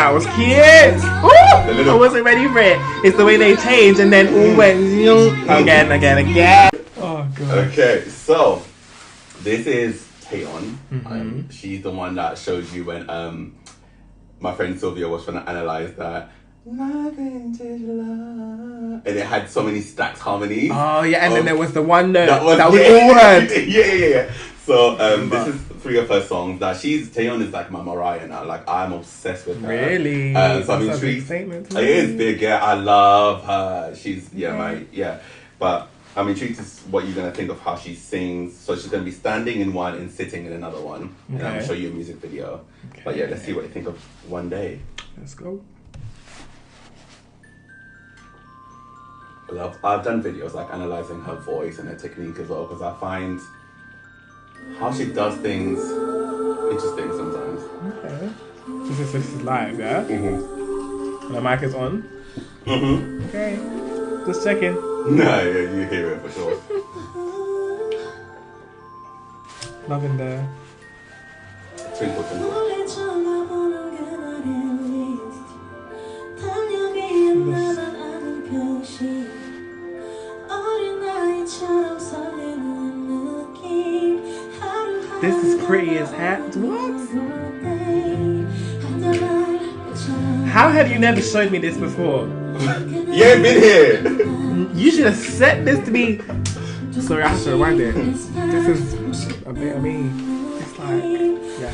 That was cute. Ooh, I wasn't ready for it. It's the way they changed and then all went again. Oh god. Okay, so this is Taeyeon. She's the one that shows you when my friend Sylvia was trying to analyze that. And it had so many stacked harmonies. Oh yeah, and then there was the one note that was all heard. Yeah. So this is 3 of her songs. That Taeyeon is like my Mariah now. Like I'm obsessed with her. Really? So I'm That's a big intrigued. statement. It is big. Yeah, I love her. She's But I'm intrigued to what you're gonna think of how she sings. So she's gonna be standing in one and sitting in another one, and I'm gonna show you a music video. Okay. But yeah, let's see what you think of One Day. Let's go. I've done videos like analyzing her voice and her technique as well, because I find how she does things interesting sometimes. Okay. This is live, yeah? And the mic is on? Okay. Just checking. No, yeah, you hear it for sure. Loving the... Twinkle, twinkle. This is pretty as heck. What? How have you never showed me this before? You ain't been here. You should have set this to me. Sorry, I have to rewind it. This is a bit of me. It's like, yeah.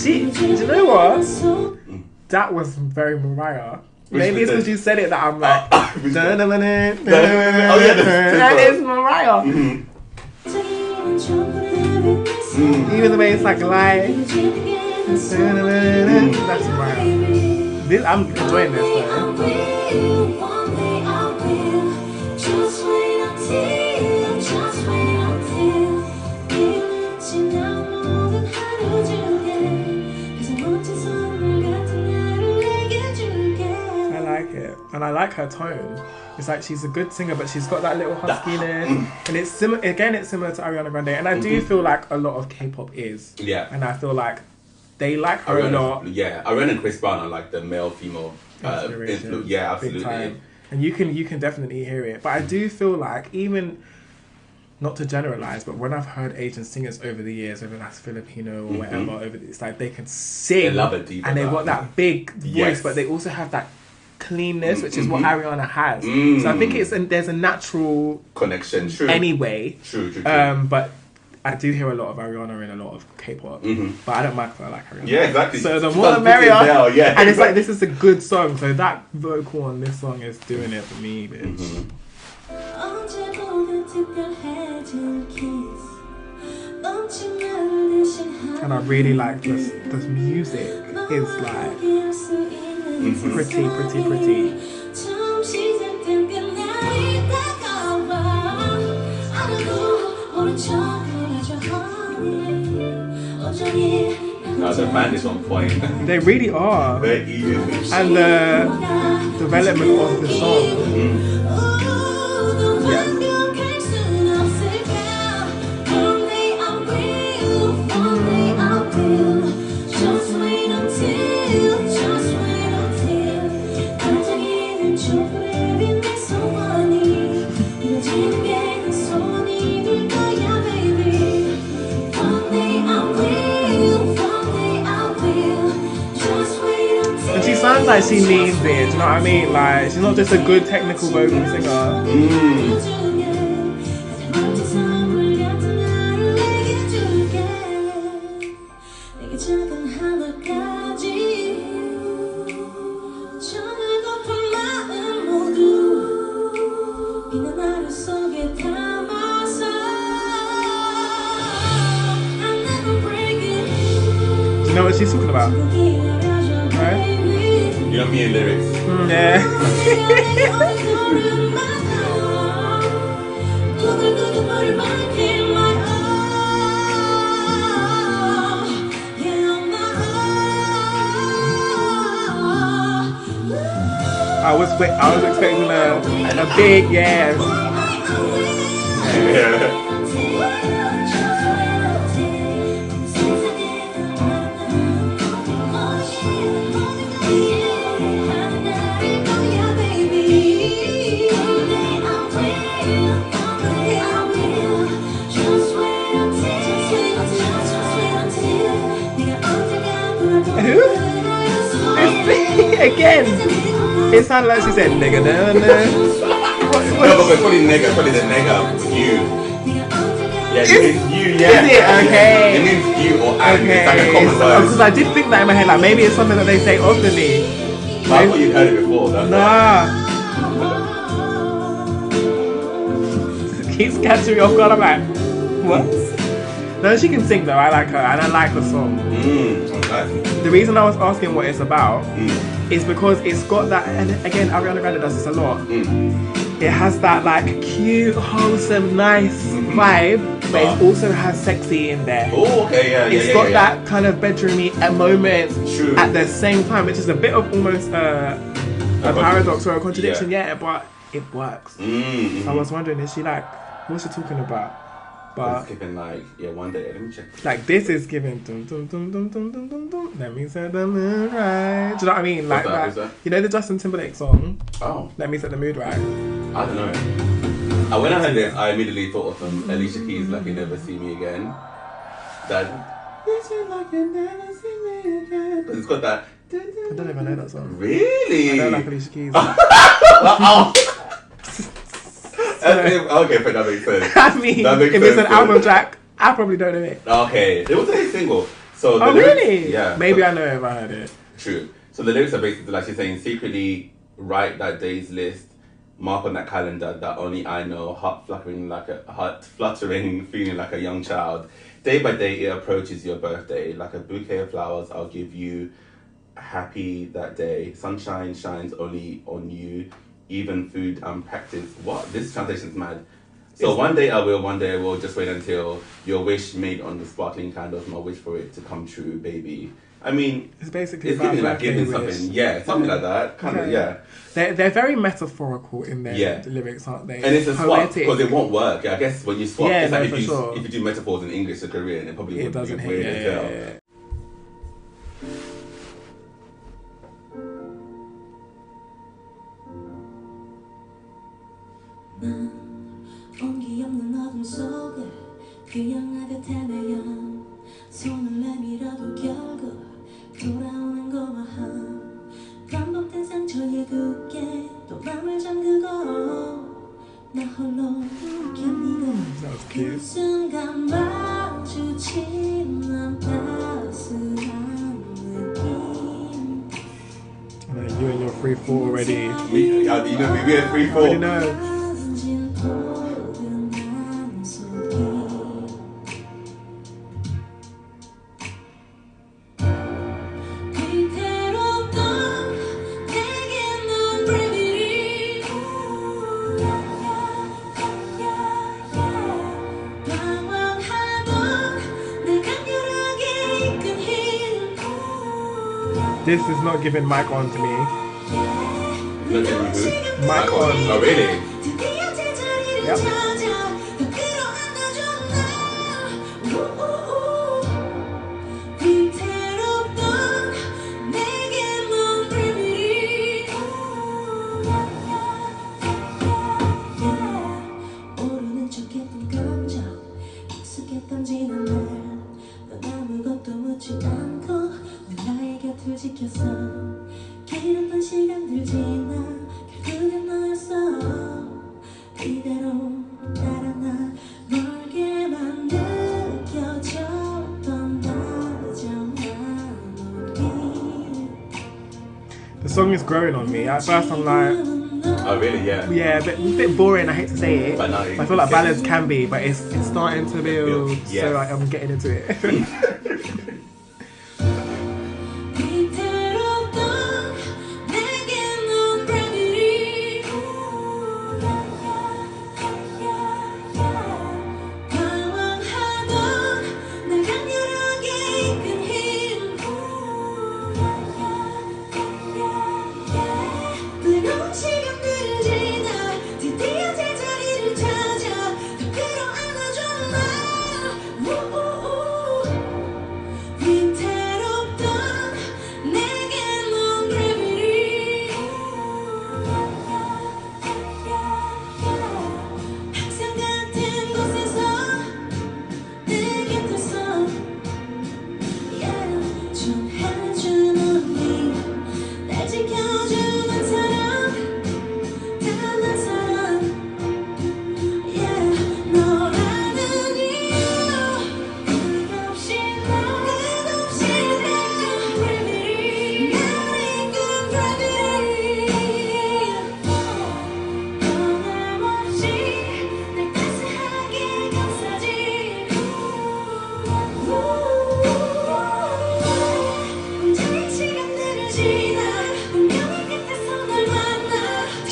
Do you know what? That was very Mariah. Maybe it's because you said it that I'm like, that is Mariah. Even the way it's like live. That's Mariah. I'm enjoying this though. And I like her tone. It's like she's a good singer, but she's got that little huskiness. And it's similar to Ariana Grande. And I do feel like a lot of K-pop is. Yeah. And I feel like they like her a lot. Yeah, Ariana and Chris Brown are like the male-female influence. Yeah, absolutely. Big time. And you can definitely hear it. But I do feel like even, not to generalize, but when I've heard Asian singers over the years, whether that's Filipino or whatever, it's like they can sing. They love it deep. And they've got that big voice, but they also have that cleanness, which is what Ariana has. So I think there's a natural connection. True. Anyway. True. But I do hear a lot of Ariana in a lot of K-pop, but I don't mind because I like Ariana. Yeah, exactly. So the more the merrier. Yeah, and it's like this is a good song. So that vocal on this song is doing it for me, bitch. And I really like this. The music is like pretty. No, the band is on point. They really are. They're easy. And the development of the song. Sounds like she needs it, do you know what I mean? Like, she's not just a good technical vocal singer. You know what what she's talking about. Right? You know me and lyrics. Yeah. I was expecting a big yes. Yeah. Again, it sounded like she said nigga. No, No, but probably nigga, probably the nigga. You. Yeah, it means you. Yeah. Is it? Okay. It means you or and. Okay. It's like a common word. Because I did think that in my head, like maybe it's something that they say oftenly. But I thought you'd heard it before. That's Nah. Keeps catching me off guard. I'm like, what? No, she can sing though. I like her and I like the song. Okay. The reason I was asking what it's about is because it's got that, and again, Ariana Grande does this a lot. It has that like cute, wholesome, nice vibe, but it also has sexy in there. Oh, okay, yeah. It's got that kind of bedroomy moment True. at the same time, which is a bit of almost a paradox or a contradiction, but it works. So I was wondering, is she like, what's she talking about? But it's giving like, one day, let me check. Like this is giving dum dum dum dum dum dum dum dum. Let me set the mood right. Do you know what I mean? Like What's that? You know the Justin Timberlake song? Oh. Let me set the mood right. I don't know. When I heard this, I immediately thought of Alicia Keys' Like You Never See Me Again. That, this is like you never see me again. But it's got that. I don't even know that song. Really? I don't like Alicia Keys. Okay, but that makes sense. I mean, if it's an album track, I probably don't know it. Okay, it was a hit single. So the lyrics, really? Yeah. Maybe I know it if I heard it. True. So the lyrics are basically like she's saying, secretly write that day's list, mark on that calendar that only I know, heart fluttering, feeling like a young child. Day by day it approaches your birthday, like a bouquet of flowers I'll give you. Happy that day, sunshine shines only on you. Even food and practice. What? This translation's mad. So one day I will, just wait until your wish made on the sparkling candles, my wish for it to come true, baby. I mean, it's basically it's giving like giving something, something like that, kind of, They're very metaphorical in their lyrics, aren't they? And it's a swap because it won't work. I guess when you swap, it's like if you do metaphors in English to Korean, it probably would be weird as hell. 온기 없는 어둠 속에 그냥 내 곁에 태면 손을 내밀어도 결국 돌아오는 고마움 반복된 상처에 굳게 또 맘을 잠그고 나 홀로 견디는 그 순간 마주치는 따스한 느낌. You and your free fall already. We had free fall. I know. This is not giving mic on to me. Not giving who? Mic on. Oh, really? Yep. 길었던 시간들 지나 결국엔 너였어 이대로 따라나 멀게만 느껴졌던 다정한 우리. The song is growing on me. At first I'm like, oh really? Yeah, a bit boring. I hate to say it. But no, I feel like ballads can be, but it's starting to build. Yes. So like, I'm getting into it.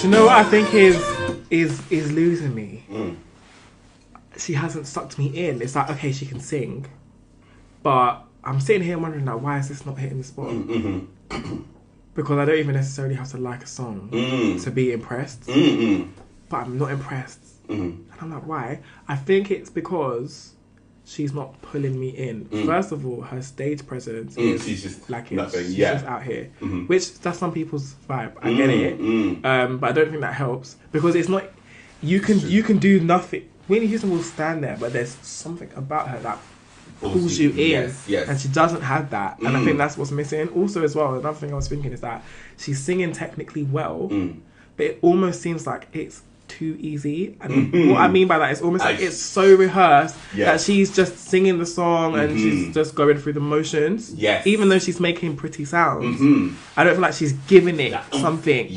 Do you know what I think is losing me? She hasn't sucked me in. It's like, okay, she can sing, but I'm sitting here wondering, like, why is this not hitting the spot? Because I don't even necessarily have to like a song to be impressed, but I'm not impressed. And I'm like, why? I think it's because she's not pulling me in. First of all, her stage presence is she's just lacking. nothing. She's Yeah. just out here, which that's some people's vibe. I get it, but I don't think that helps because it's not. You can do nothing. Whitney Houston will stand there, but there's something about her that pulls you in, yes. and she doesn't have that. And I think that's what's missing. Also, as well, another thing I was thinking is that she's singing technically well, but it almost seems like it's too easy. And what I mean by that is almost like it's so rehearsed that she's just singing the song and she's just going through the motions. Yes. Even though she's making pretty sounds, I don't feel like she's giving it something.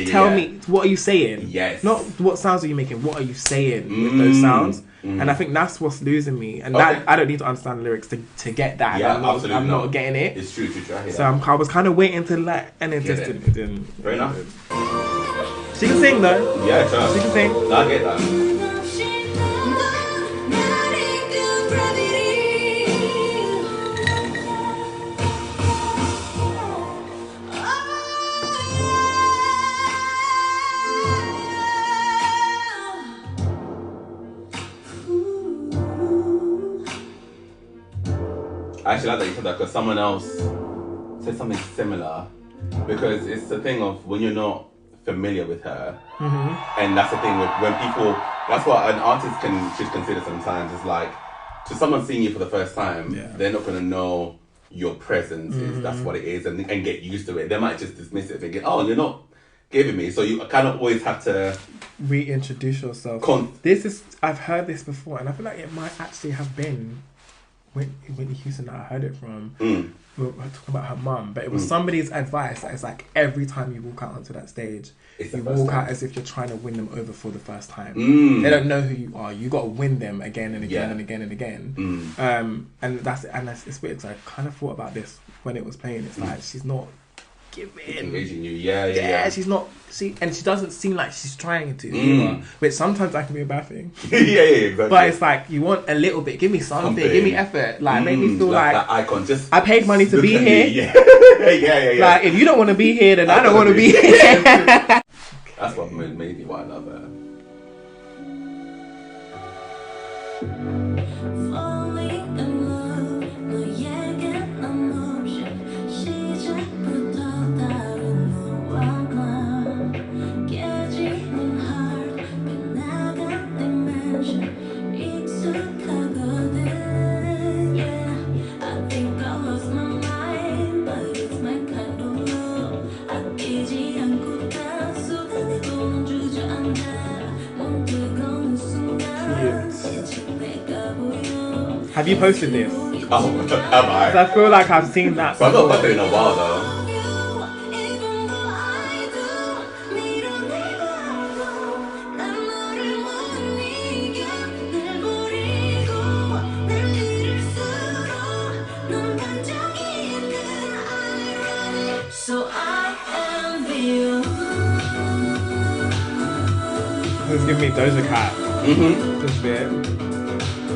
Tell me, what are you saying? Yes. Not what sounds are you making, what are you saying with those sounds? And I think that's what's losing me. And that I don't need to understand the lyrics to get that. Yeah, I'm not getting it. It's true. I hear So that. I was kind of waiting to and it just Get it. didn't. Fair enough. She can sing though. Yeah, sure. She can sing. I get that. I actually like that you said that because someone else said something similar. Because it's the thing of when you're not familiar with her, and that's the thing with when people. That's what an artist should consider sometimes. Is like to someone seeing you for the first time, they're not going to know your presence is. That's what it is, and get used to it. They might just dismiss it, thinking, "Oh, you're not giving me." So you kind of always have to reintroduce yourself. I've heard this before, and I feel like it might actually have been Whitney Houston that I heard it from. We were talking about her mum, but it was somebody's advice that it's like every time you walk out onto that stage, you walk out as if you're trying to win them over for the first time. They don't know who you are. You got to win them again and again and again and again. And it's weird. So I kind of thought about this when it was playing. It's like she's not giving, engaging you. Yeah. She's not. She doesn't seem like she's trying to either, which sometimes that can be a bad thing. yeah, exactly. But it's like you want a little bit. Give me something. Give me effort. Like make me feel like that icon. Just I paid money to be here. Yeah. Like if you don't want to be here, then I don't want to be here. That's what made me why I love her. Falling in love, 너에게 난 없이 시작부터 다른 너와 나 깨지는 heart 빗나간 dimension 익숙하거든. Yeah, I think I lost my mind, but it's my kind of love. 아끼지 않고 다 쏟아내고 주저앉아 몸 뜨거운 순간. Have you posted this? Oh, have I? 'Cause I feel like I've seen that. But I've not posted in a while though. So I envy This is giving me Doja Cat. This bit.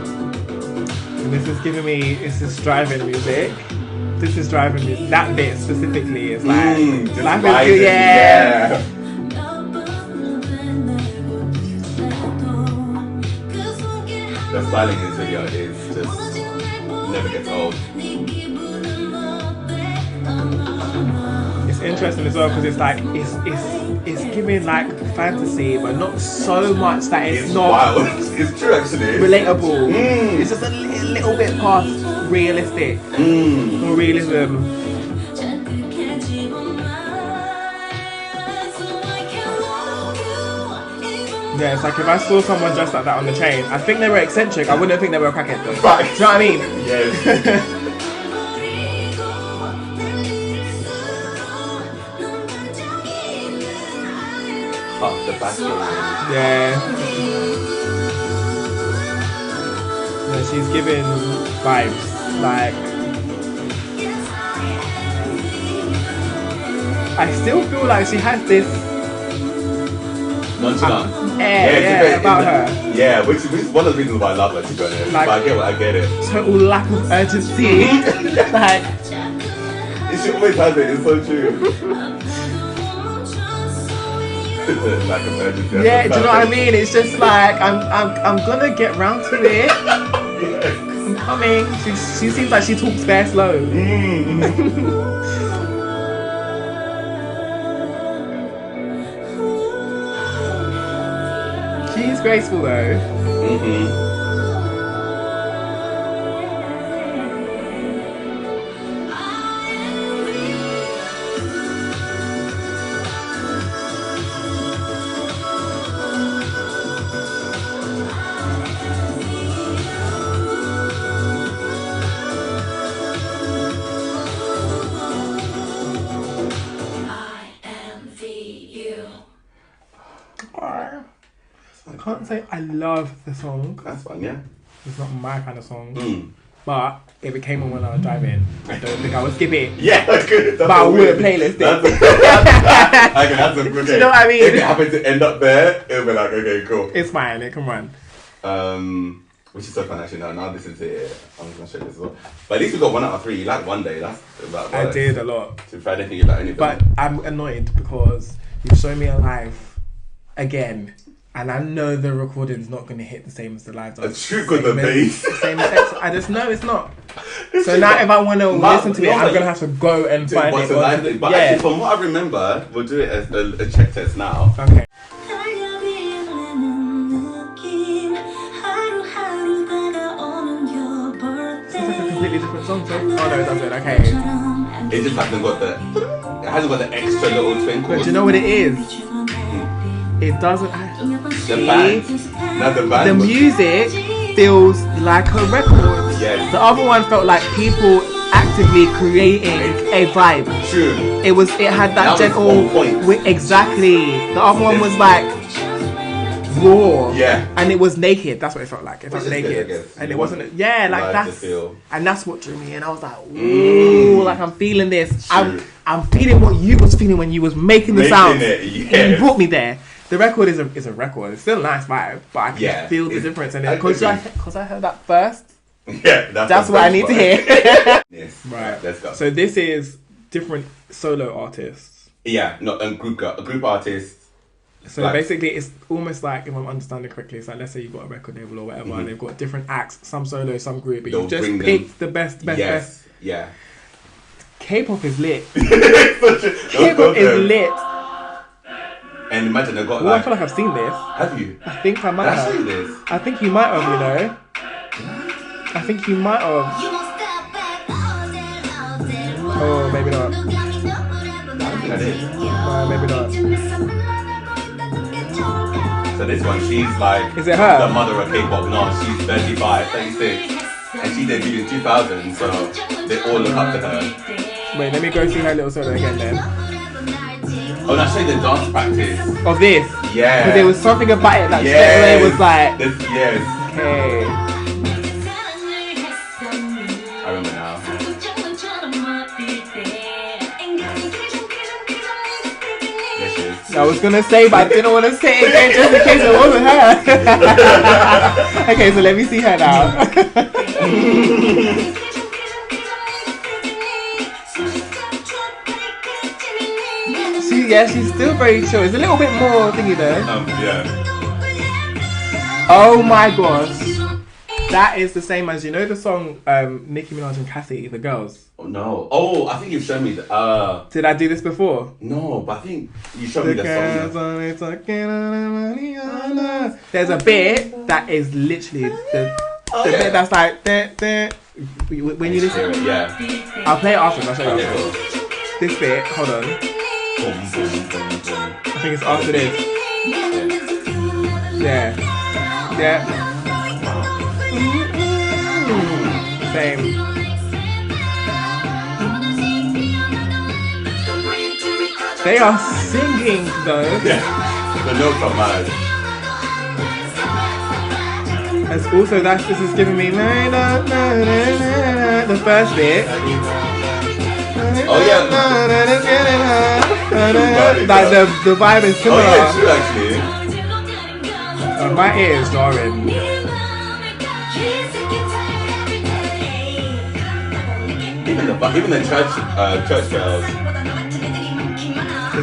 And this is giving me. This is driving music. This is driving music. That bit specifically is like. Just life is vibing, good, yeah. The styling in this video is just never gets old. It's interesting as well because it's like it's giving like fantasy, but not so much that it's not wild. It's true actually. relatable. It's just a little bit past realistic or realism. Yeah, it's like if I saw someone dressed like that on the train, I think they were eccentric. I wouldn't think they were a crackhead though. Right. Do you know what I mean? Yes. Oh, the back Yeah. Yeah, she's giving vibes. like, I still feel like she has this nonchalant. air about her. Yeah, which is one of the reasons why I love her, to be honest. Like, but I get it. Total lack of urgency. Like, She always has it, it's so true. Lack of urgency. yeah, do you know what I mean? It's just like I'm gonna get round to it. I'm coming. She seems like she talks very slow. She's graceful though. I can't say I love the song. That's fun, yeah. It's not my kind of song. But if it came on when I was driving, I don't think I would skip it. Yeah, that's good. But I would playlist it. That's a good. Do you know what I mean? If it happened to end up there, it'll be like, okay, cool. It's fine, it can run. Which is so fun actually. Now this is it. I'm gonna show you this as well. But at least we got 1 out of 3. You like One Day. That's about. I did a lot. To try anything you like anything. But I'm annoyed because you've shown me a live again. And I know the recording's not going to hit the same as the live does. It's true because the bass. Same as I just know it's not. So now if I want to listen to it, I'm going to have to go and find it. But actually, from what I remember, we'll do it as a check test now. Okay. Sounds like a completely different song. So. Oh no, it doesn't. Okay. It just hasn't got the. It hasn't got the extra little twinkle. But do you know what it is? It doesn't. The band. Not the band. The music feels like a record. Yes. The other one felt like people actively creating a vibe. True. It had that gentle. On point. Exactly. The other one was like raw. Yeah. And it was naked. That's what it felt like. It felt Which is naked. good, I guess. And You it wasn't. want Yeah, like live that's. to feel. And that's what drew me in. I was like, ooh, like I'm feeling this. True. I'm feeling what you was feeling when you was making the sound. Yeah. You brought me there. The record is a record. It's still a nice vibe, but I can feel the difference in it because I heard that first. Yeah, that's what I need to hear. Yes. Right. Let's go. So this is different solo artists. Yeah, not a group artist. So like, basically, it's almost like, if I'm understanding correctly, it's like, let's say you've got a record label or whatever, and they've got different acts, some solo, some group, but you just picked the best. Yeah. K-pop is lit. K-pop is lit. And imagine they've got I feel like I've seen this. Have you? I think I might have. This? I think you might have, you know. I think you might have. Oh, maybe not. I did. Maybe not. So this one, she's like Is it her? the mother of K-pop. No, she's 35, 36. And she debuted in 2000, so they all look up to her. Wait, let me go see her little solo again then. Oh, and I showed the dance practice. Of this? Yeah. Because there was something about it that straight away was like... Yes. Okay. I remember now. Yes, she is. I was gonna say, but I didn't want to say it again just in case it wasn't her. Okay, so let me see her now. She's still very chill. It's a little bit more thingy though. Yeah. Oh my gosh. That is the same as, you know the song Nicki Minaj and Cassie, The Girls? Oh, no. Oh, I think you've shown me the... Did I do this before? No, but I think you showed me the song. There's a bit that is literally the bit that's like... When you listen... Yeah. I'll play it after, I'll show you Okay, after. cool. This bit, hold on. Boom, boom, boom, boom. I think it's after this. Yeah. Yeah. Same. They are singing though. Yeah. The notes are mad. As also this is giving me The first bit. Oh yeah. Like the vibe is Oh similar. yeah, true actually. My ear is jarring. Even the church bells.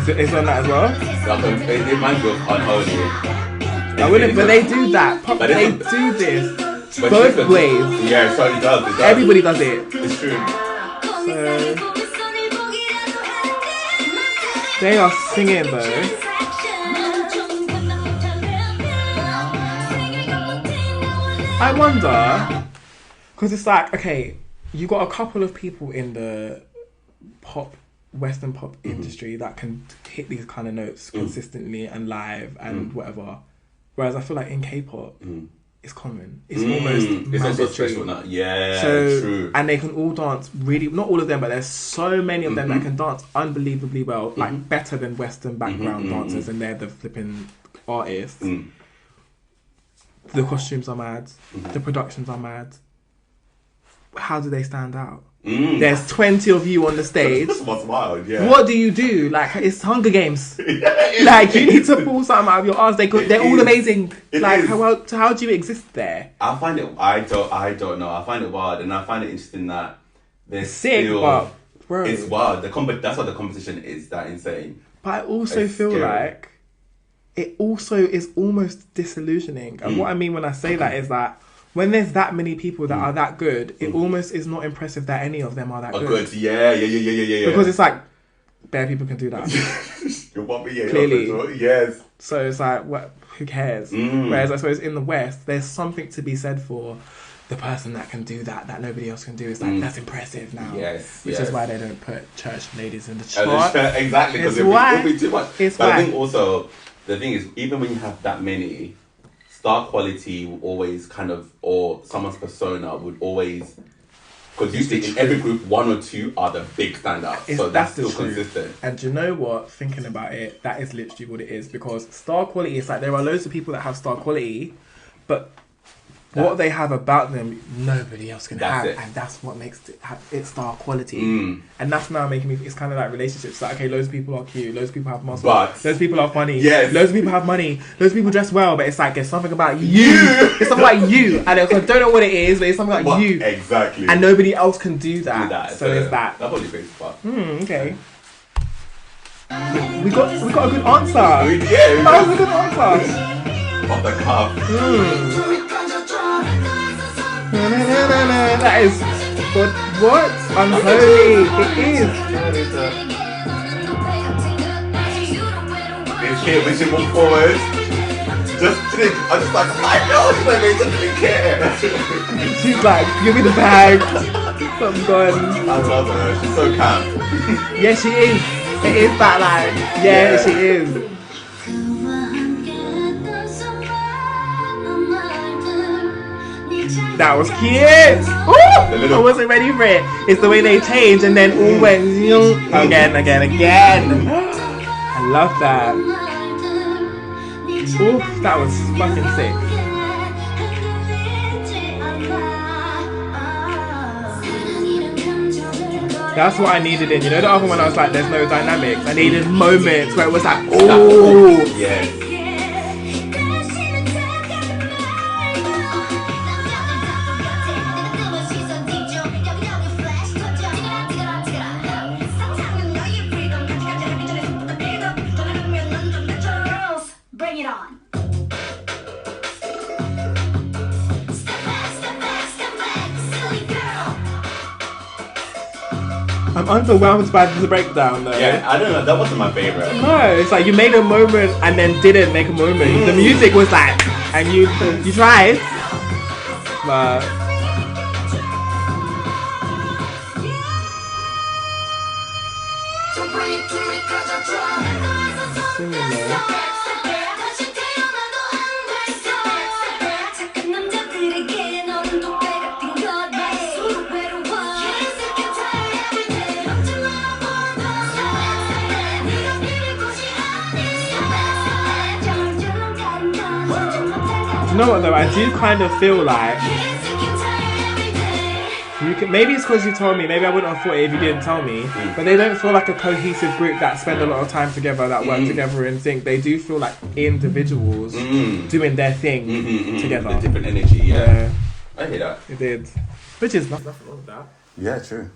It's on that as well. Like, it reminds me of Unholy. I wouldn't, but they do that. But They this do this but both she's ways. Yeah, it certainly does. It does. Everybody does it. It's true. So they are singing though. I wonder, because it's like, okay, you got a couple of people in the Western pop industry that can hit these kind of notes consistently and live and whatever. Whereas I feel like in K-pop, it's common. It's almost It's also mandatory. special now. Yeah, So, true. and they can all dance really, not all of them, but there's so many of them that can dance unbelievably well, like better than Western background dancers, and they're the flipping artists. The costumes are mad. The productions are mad. How do they stand out? There's 20 of you on the stage. What's wild, yeah. What do you do? Like, it's Hunger Games. Like, you need to pull something out of your ass. They're all amazing. Like, how do you exist there? I find it. I don't know. I find it wild, and I find it interesting that there's Sick, still. but bro, It's wild. That's what the competition is. That insane. but I also It's feel scary. like it also is almost disillusioning. And what I mean when I say that is that when there's that many people that are that good, it almost is not impressive that any of them are that Oh, good. good. Yeah. Because it's like, bare people can do that. You want me? Yeah, Clearly. Yes. So it's like, what? Who cares? Whereas I suppose in the West, there's something to be said for the person that can do that nobody else can do. It's like, that's impressive now. Yes. Which yes. is why they don't put church ladies in the And chart. exactly, because It's it'll why. be too much. It's But why. I think also, the thing is, even when you have that many, star quality will always kind of, or someone's persona would always, because usually in every group, one or two are the big standouts. So that's the still truth. consistent. And do you know what? Thinking about it, that is literally what it is. Because star quality is like, there are loads of people that have star quality, but what they have about them, nobody else can That's have. it. And that's what makes it star quality. And that's now making me, it's kind of like relationships. Like, okay, loads of people are cute, loads of people have muscles, But- loads of people are funny, Yes. loads of people have money, loads of people dress well, but it's like, there's something about you. It's something about you. And I don't know what it is, but it's something about What? you. Exactly. And nobody else can do Do that. that. So it's that. That's probably great part. Okay. We got a good answer. Yeah. That was a good answer. Off the cuff. That is what? Unholy. It is. This kid, we should move forward. I'm just like, I know, she's like, they doesn't even care. She's like, give me the bag. I'm gone. I love her. She's so camp. Yeah, she is. It is that like, yeah, she is. That was cute. Ooh, I wasn't ready for it. It's the way they change and then all went again. I love that. Ooh, that was fucking sick. That's what I needed in. You know the other one I was like, there's no dynamics. I needed moments where it was like, ooh. Yes. Bring it on. I'm underwhelmed by the breakdown though. Yeah, I don't know. That wasn't my favorite. No, it's like you made a moment and then didn't make a moment. The music was like, and you tried, but singing though. You know what though? I do kind of feel like Maybe it's because you told me. Maybe I wouldn't have thought it if you didn't tell me. But they don't feel like a cohesive group that spend a lot of time together, that work together and think. They do feel like individuals doing their thing together. The different energy, yeah. I hear that. It did. Which is nothing wrong with that. Yeah, true.